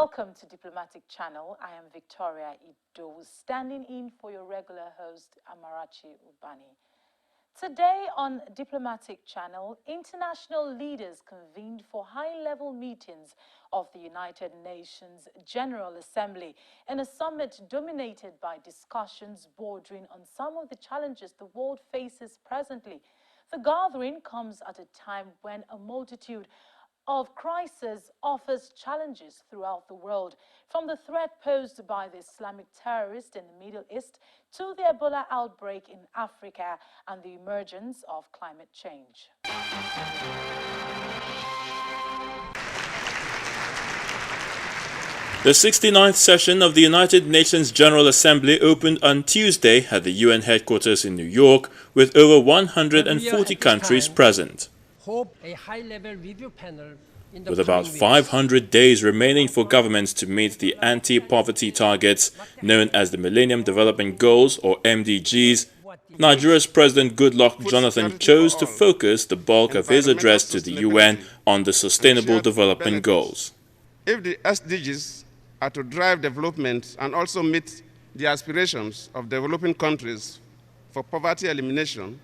Welcome to Diplomatic Channel. I am Victoria Ido, standing in for your regular host, Amarachi Ubani. Today on Diplomatic Channel, international leaders convened for high-level meetings of the United Nations General Assembly in a summit dominated by discussions bordering on some of the challenges the world faces presently. The gathering comes at a time when a multitude of crisis offers challenges throughout the world, from the threat posed by the Islamic terrorists in the Middle East to the Ebola outbreak in Africa and the emergence of climate change. The 69th session of the United Nations General Assembly opened on Tuesday at the UN headquarters in New York with over 140 countries present. With about 500 days remaining for governments to meet the anti-poverty targets known as the Millennium Development Goals or MDGs, Nigeria's President Goodluck Jonathan chose to focus the bulk of his address to the UN on the Sustainable Development Goals. If the SDGs are to drive development and also meet the aspirations of developing countries for poverty elimination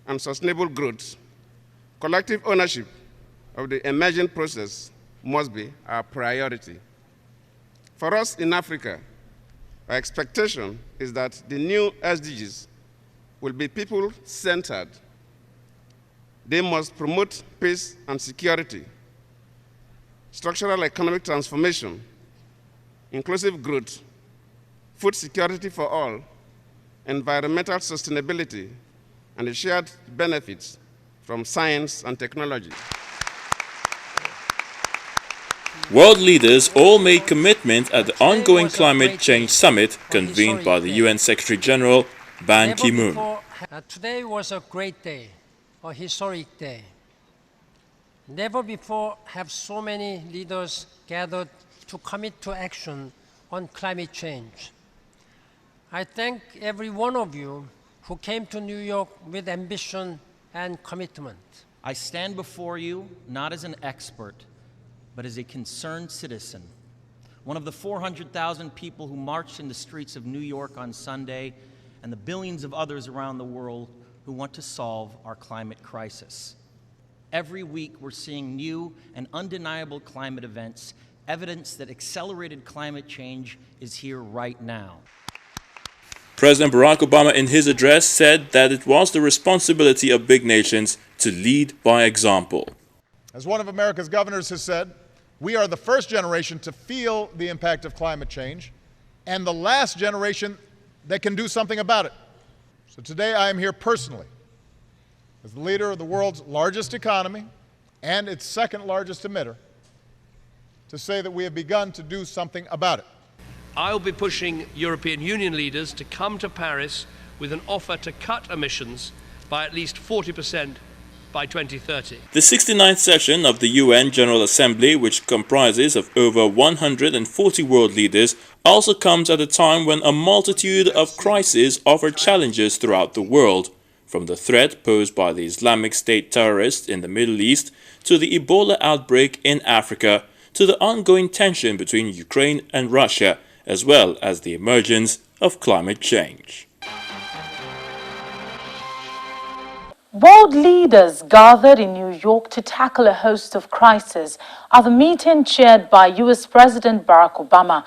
and sustainable growth, collective ownership of the emerging process must be our priority. For us in Africa, our expectation is that the new SDGs will be people-centered. They must promote peace and security, structural economic transformation, inclusive growth, food security for all, environmental sustainability, and the shared benefits from science and technology. World leaders all made commitment at the ongoing climate change summit convened by the UN Secretary-General Ban Ki-moon. Today was a great day, a historic day. Never before have so many leaders gathered to commit to action on climate change. I thank every one of you who came to New York with ambition and commitment. I stand before you not as an expert, but as a concerned citizen, one of the 400,000 people who marched in the streets of New York on Sunday, and the billions of others around the world who want to solve our climate crisis. Every week we're seeing new and undeniable climate events, evidence that accelerated climate change is here right now. President Barack Obama in his address said that it was the responsibility of big nations to lead by example. As one of America's governors has said, we are the first generation to feel the impact of climate change and the last generation that can do something about it. So today I am here personally as the leader of the world's largest economy and its second largest emitter to say that we have begun to do something about it. I'll be pushing European Union leaders to come to Paris with an offer to cut emissions by at least 40% by 2030. The 69th session of the UN General Assembly, which comprises of over 140 world leaders, also comes at a time when a multitude of crises offer challenges throughout the world, from the threat posed by the Islamic State terrorists in the Middle East to the Ebola outbreak in Africa to the ongoing tension between Ukraine and Russia, as well as the emergence of climate change. World leaders gathered in New York to tackle a host of crises at the meeting chaired by U.S. President Barack Obama.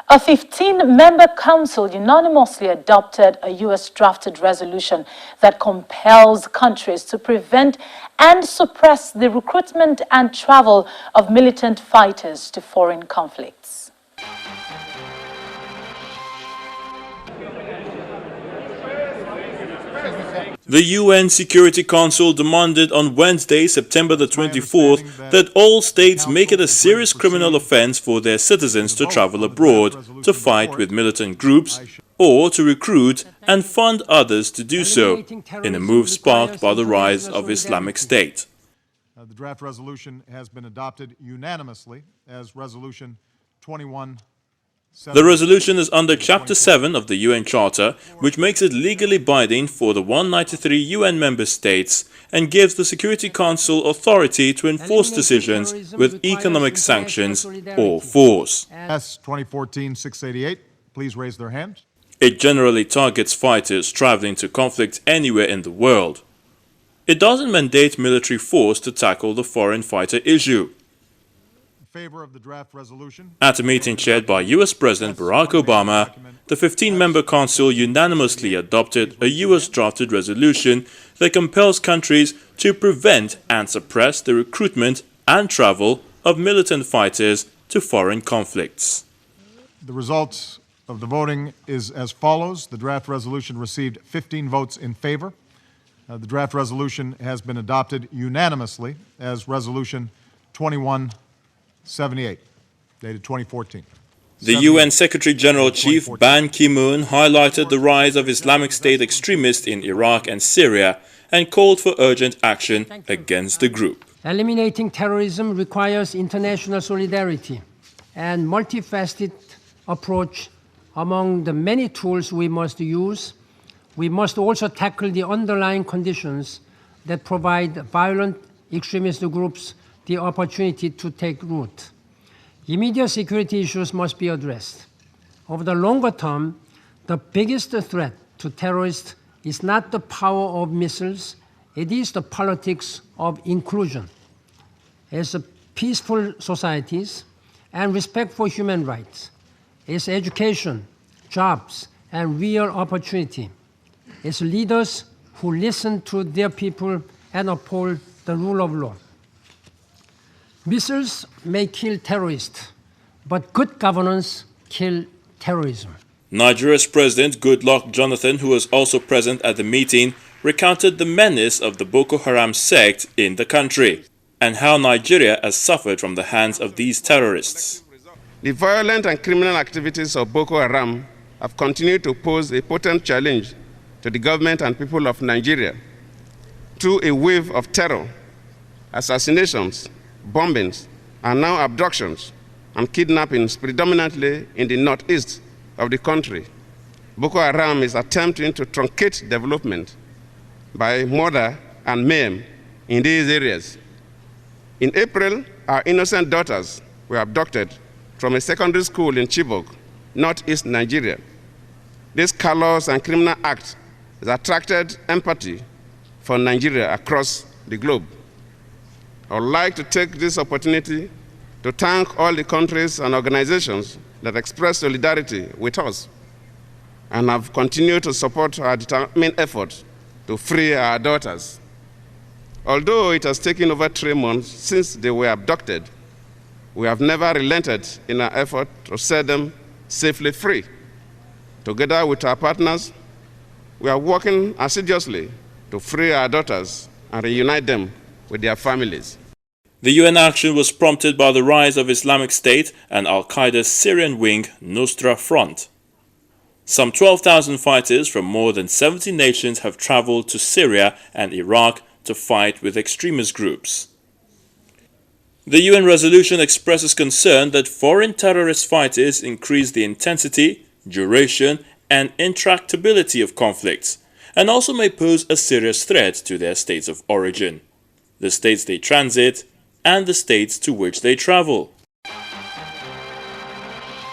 A 15-member council unanimously adopted a U.S.-drafted resolution that compels countries to prevent and suppress the recruitment and travel of militant fighters to foreign conflicts. The UN Security Council demanded on Wednesday, September the 24th, that all states make it a serious criminal offense for their citizens to travel abroad to fight with militant groups or to recruit and fund others to do so, in a move sparked by the rise of Islamic State. The draft resolution has been adopted unanimously as Resolution 21 The resolution is under Chapter 7 of the UN Charter, which makes it legally binding for the 193 UN member states and gives the Security Council authority to enforce decisions with economic sanctions or force. S 2014-688, please raise their hand. It generally targets fighters traveling to conflicts anywhere in the world. It doesn't mandate military force to tackle the foreign fighter issue. In favor of the draft resolution. At a meeting chaired by US President Barack Obama, the 15-member council unanimously adopted a US-drafted resolution that compels countries to prevent and suppress the recruitment and travel of militant fighters to foreign conflicts. The results of the voting is as follows. The draft resolution received 15 votes in favor. The draft resolution has been adopted unanimously as Resolution 2178, dated 2014. The UN Secretary-General Chief Ban Ki-moon highlighted the rise of Islamic State extremists in Iraq and Syria and called for urgent action against the group. Eliminating terrorism requires international solidarity and multifaceted approach. Among the many tools we must use, we must also tackle the underlying conditions that provide violent extremist groups the opportunity to take root. Immediate security issues must be addressed. Over the longer term, the biggest threat to terrorists is not the power of missiles, it is the politics of inclusion. As peaceful societies and respect for human rights, it's education, jobs, and real opportunity. It's leaders who listen to their people and uphold the rule of law. Missiles may kill terrorists, but good governance kills terrorism. Nigeria's President Goodluck Jonathan, who was also present at the meeting, recounted the menace of the Boko Haram sect in the country and how Nigeria has suffered from the hands of these terrorists. The violent and criminal activities of Boko Haram have continued to pose a potent challenge to the government and people of Nigeria through a wave of terror, assassinations, bombings, and now abductions and kidnappings predominantly in the northeast of the country. Boko Haram is attempting to truncate development by murder and maim in these areas. In April, our innocent daughters were abducted from a secondary school in Chibok, northeast Nigeria. This callous and criminal act has attracted empathy for Nigeria across the globe. I would like to take this opportunity to thank all the countries and organizations that express solidarity with us and have continued to support our determined effort to free our daughters. Although it has taken over 3 months since they were abducted, we have never relented in our effort to set them safely free. Together with our partners, we are working assiduously to free our daughters and reunite them with their families. The UN action was prompted by the rise of Islamic State and Al-Qaeda's Syrian wing Nusra Front. Some 12,000 fighters from more than 70 nations have traveled to Syria and Iraq to fight with extremist groups. The UN resolution expresses concern that foreign terrorist fighters increase the intensity, duration, and intractability of conflicts, and also may pose a serious threat to their states of origin, the states they transit, and the states to which they travel.